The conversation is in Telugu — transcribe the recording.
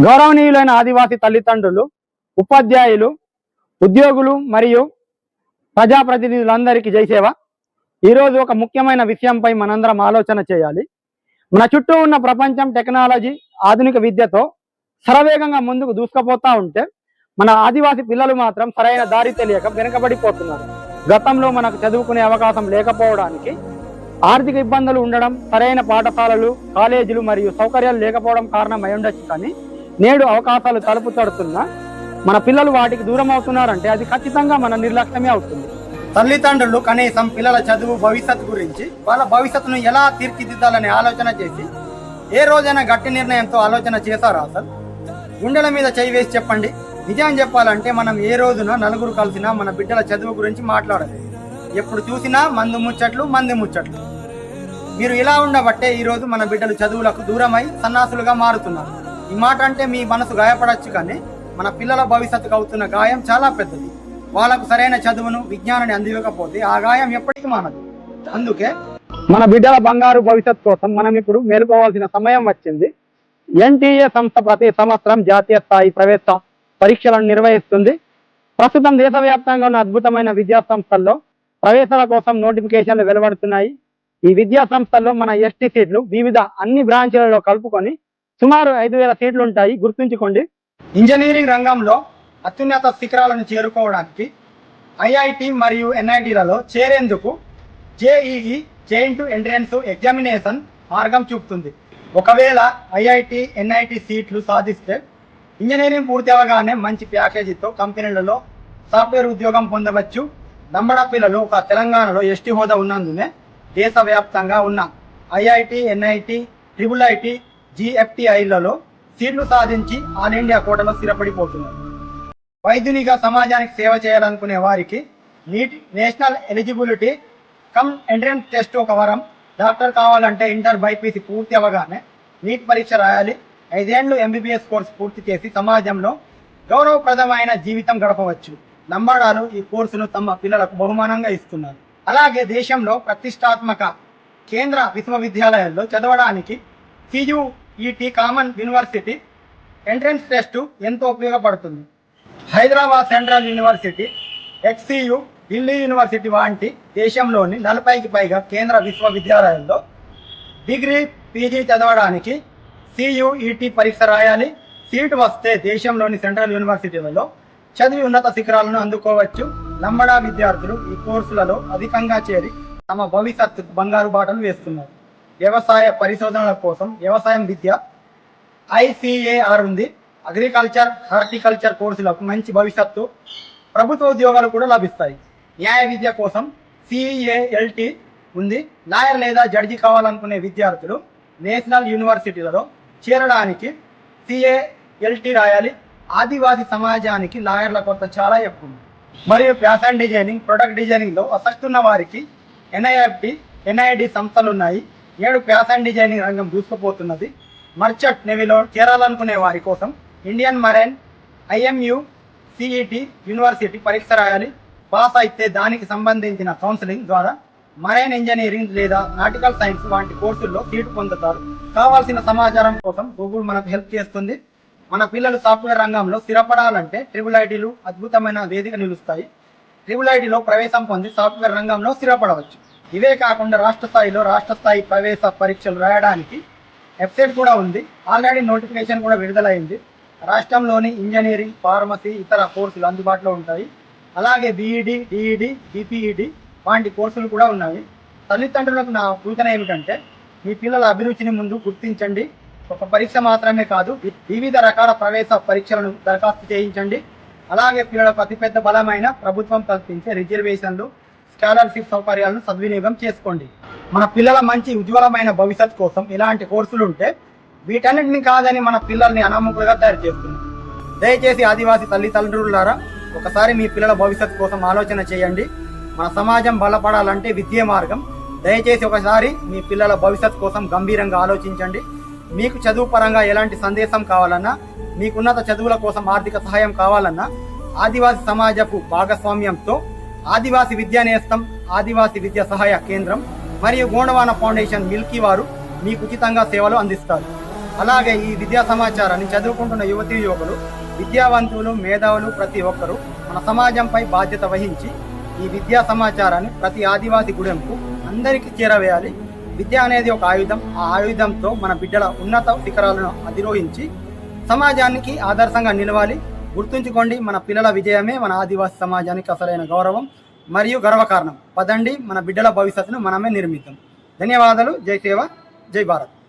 గౌరవనీయులైన ఆదివాసీ తల్లిదండ్రులు, ఉపాధ్యాయులు, ఉద్యోగులు మరియు ప్రజాప్రతినిధులందరికీ జైసేవ. ఈరోజు ఒక ముఖ్యమైన విషయంపై మనందరం ఆలోచన చేయాలి. మన చుట్టూ ఉన్న ప్రపంచం టెక్నాలజీ, ఆధునిక విద్యతో శరవేగంగా ముందుకు దూసుకుపోతా ఉంటే మన ఆదివాసీ పిల్లలు మాత్రం సరైన దారి తెలియక వెనుకబడిపోతున్నారు. గతంలో మనకు చదువుకునే అవకాశం లేకపోవడానికి ఆర్థిక ఇబ్బందులు ఉండడం, సరైన పాఠశాలలు, కాలేజీలు మరియు సౌకర్యాలు లేకపోవడం కారణం అయి ఉండొచ్చు. కానీ నేడు అవకాశాలు తలుపు తడుతున్నా మన పిల్లలు వాటికి దూరం అవుతున్నారంటే అది ఖచ్చితంగా మన నిర్లక్ష్యమే అవుతుంది. తల్లిదండ్రులు కనీసం పిల్లల చదువు, భవిష్యత్తు గురించి, వాళ్ళ భవిష్యత్తును ఎలా తీర్చిదిద్దాలని ఆలోచన చేసి ఏ రోజైనా గట్టి నిర్ణయంతో ఆలోచన చేశారా? అసలు గుండెల మీద చేయి వేసి చెప్పండి. నిజం చెప్పాలంటే మనం ఏ రోజున నలుగురు కలిసినా మన బిడ్డల చదువు గురించి మాట్లాడలేదు. ఎప్పుడు చూసినా మంది ముచ్చట్లు. మీరు ఇలా ఉండబట్టే ఈరోజు మన బిడ్డలు చదువులకు దూరమై సన్నాసులుగా మారుతున్నారు. ఈ మాట అంటే మీ మనసు గాయపడచ్చు, కానీ మన పిల్లల భవిష్యత్తుకు అవుతున్న గాయం చాలా పెద్దది. వాళ్ళకు సరైన చదువును, విజ్ఞానాన్ని అందివ్వకపోతే ఆ గాయం ఎప్పటికీ మానదు. అందుకే మన బిడ్డల బంగారు భవిష్యత్తు కోసం మనం ఇప్పుడు మేలుకోవాల్సిన సమయం వచ్చింది. ఎన్టీఏ సంస్థ ప్రతి సంవత్సరం జాతీయ స్థాయి ప్రవేశ పరీక్షలను నిర్వహిస్తుంది. ప్రస్తుతం దేశవ్యాప్తంగా ఉన్న అద్భుతమైన విద్యా సంస్థల్లో ప్రవేశాల కోసం నోటిఫికేషన్లు వెలువడుతున్నాయి. ఈ విద్యా సంస్థల్లో మన ఎస్టీ సీట్లు వివిధ అన్ని బ్రాంచ్లలో కలుపుకొని సుమారు 5,000 సీట్లు ఉంటాయి. గుర్తుంచుకోండి. ఇంజనీరింగ్ రంగంలో అత్యున్నత శిఖరాలను చేరుకోవడానికి ఐఐటి మరియు ఎన్ఐటీలలో చేరేందుకు జేఈఈ జాయింట్ ఎంట్రన్స్ ఎగ్జామినేషన్ మార్గం చూపుతుంది. ఒకవేళ ఐఐటి, ఎన్ఐటి సీట్లు సాధిస్తే ఇంజనీరింగ్ పూర్తి అవగానే మంచి ప్యాకేజీతో కంపెనీలలో సాఫ్ట్వేర్ ఉద్యోగం పొందవచ్చు. నంబడ పిల్లలు ఒక తెలంగాణలో ఎస్టీ హోదా ఉన్నందునే దేశవ్యాప్తంగా ఉన్న ఐఐటి, ఎన్ఐటి, ట్రిపుల్ ఐటి, జిఎఫ్టిఐలలో సీట్లు సాధించి ఆల్ ఇండియా కోటలో స్థిరపడిపోతున్నారు. వైద్యునిగా సమాజానికి సేవ చేయాలనుకునే వారికి neat national eligibility cum entrance test ఒక వరం. డాక్టర్ కావాలంటే ఇంటర్ బైపీసీ పూర్తి అవగానే నీట్ పరీక్ష రాయాలి. 5 ఏళ్లు ఎంబీబీఎస్ కోర్సు పూర్తి చేసి సమాజంలో గౌరవప్రదమైన జీవితం గడపవచ్చు. నంబడాలు ఈ కోర్సును తమ పిల్లలకు బహుమానంగా ఇస్తున్నారు. అలాగే దేశంలో ప్రతిష్టాత్మక కేంద్ర విశ్వవిద్యాలయాల్లో చదవడానికి CUET common university entrance test ఎంతో ఉపయోగపడుతుంది. Hyderabad central university, XCU, Delhi university వంటి దేశంలోని 40కి పైగా కేంద్ర విశ్వవిద్యాలయాల్లో డిగ్రీ, పీజీ చదవడానికి CUET పరీక్ష రాయాలి. సీటు వస్తే దేశంలోని సెంట్రల్ యూనివర్సిటీలలో చదివి ఉన్నత శిఖరాలను అందుకోవచ్చు. నంబడా విద్యార్థులు ఈ కోర్సులలో అధికంగా చేరి తమ భవిష్యత్తు బంగారు బాటలు వేస్తున్నారు. వ్యవసాయ పరిశోధనల కోసం వ్యవసాయం విద్య ICAR ఉంది. అగ్రికల్చర్, హార్టికల్చర్ కోర్సులకు మంచి భవిష్యత్తు, ప్రభుత్వ ఉద్యోగాలు కూడా లభిస్తాయి. న్యాయ విద్య కోసం CALT ఉంది. లాయర్ లేదా జడ్జి కావాలనుకునే విద్యార్థులు నేషనల్ యూనివర్సిటీలలో చేరడానికి CALT రాయాలి. ఆదివాసీ సమాజానికి లాయర్ల కొరత చాలా ఎక్కువ. మరియు ఫ్యాషన్ డిజైనింగ్, ప్రొడక్ట్ డిజైనింగ్లో ఆసక్తి ఉన్న వారికి NIFT, NID సంస్థలు ఉన్నాయి. 7 ఫ్యాషన్ డిజైనింగ్ రంగం దూసుకుపోతున్నది. మర్చెంట్ నేవీలో చేరాలనుకునే వారి కోసం Indian marine IMU CET university పరీక్ష రాయాలి. పాస్ అయితే దానికి సంబంధించిన కౌన్సిలింగ్ ద్వారా మరైన్ ఇంజనీరింగ్ లేదా నాటికల్ సైన్స్ వంటి కోర్సుల్లో సీటు పొందుతారు. కావాల్సిన సమాచారం కోసం గూగుల్ మనకు హెల్ప్ చేస్తుంది. మన పిల్లలు సాఫ్ట్వేర్ రంగంలో స్థిరపడాలంటే ట్రిపుల్ ఐటీలు అద్భుతమైన వేదిక నిలుస్తాయి. ట్రిపుల్ ఐటీలో ప్రవేశం పొంది సాఫ్ట్వేర్ రంగంలో స్థిరపడవచ్చు. ఇవే కాకుండా రాష్ట్ర స్థాయి ప్రవేశ పరీక్షలు రాయడానికి వెబ్సైట్ కూడా ఉంది. ఆల్రెడీ నోటిఫికేషన్ కూడా విడుదలైంది. రాష్ట్రంలోని ఇంజనీరింగ్, ఫార్మసీ, ఇతర కోర్సులు అందుబాటులో ఉంటాయి. అలాగే BED, DED, BPED వంటి కోర్సులు కూడా ఉన్నాయి. తల్లిదండ్రులకు నా సూచన ఏమిటంటే మీ పిల్లల అభిరుచిని ముందు గుర్తించండి. ఒక పరీక్ష మాత్రమే కాదు, వివిధ రకాల ప్రవేశ పరీక్షలను దరఖాస్తు చేయించండి. అలాగే పిల్లలకు అతిపెద్ద బలమైన ప్రభుత్వం కల్పించే రిజర్వేషన్లు, స్కాలర్షిప్ సౌకర్యాలను సద్వినియోగం చేసుకోండి. మన పిల్లల మంచి ఉజ్వలమైన భవిష్యత్ కోసం ఇలాంటి కోర్సులు ఉంటే వీటన్నింటినీ కాదని మన పిల్లల్ని అనామకులుగా తయారు చేస్తుంది. దయచేసి ఆదివాసీ తల్లిదండ్రులారా, ఒకసారి మీ పిల్లల భవిష్యత్ కోసం ఆలోచన చేయండి. మన సమాజం బలపడాలంటే విద్యే మార్గం. దయచేసి ఒకసారి మీ పిల్లల భవిష్యత్ కోసం గంభీరంగా ఆలోచించండి. మీకు చదువు పరంగా ఎలాంటి సందేశం కావాలన్నా, మీకు ఉన్నత చదువుల కోసం ఆర్థిక సహాయం కావాలన్నా ఆదివాసీ సమాజపు భాగస్వామ్యంతో ఆదివాసీ విద్యా నేస్తం, ఆదివాసీ విద్యా సహాయ కేంద్రం మరియు గోండవాన ఫౌండేషన్ మిల్కీ వారు మీకు ఉచితంగా సేవలు అందిస్తారు. అలాగే ఈ విద్యా సమాచారాన్ని చదువుకుంటున్న యువతీ యువకులు, విద్యావంతులు, మేధావులు ప్రతి ఒక్కరూ మన సమాజంపై బాధ్యత వహించి ఈ విద్యా సమాచారాన్ని ప్రతి ఆదివాసీ గుడెంకు అందరికీ చేరవేయాలి. విద్య అనేది ఒక ఆయుధం. ఆ ఆయుధంతో మన బిడ్డల ఉన్నత శిఖరాలను అధిరోహించి సమాజానికి ఆదర్శంగా నిలవాలి. గుర్తుంచుకోండి, మన పిల్లల విజయమే మన ఆదివాసీ సమాజానికి అసలైన గౌరవం మరియు గర్వకారణం. పదండి, మన బిడ్డల భవిష్యత్తును మనమే నిర్మిద్దాం. ధన్యవాదాలు. జై సేవ, జై భారత్.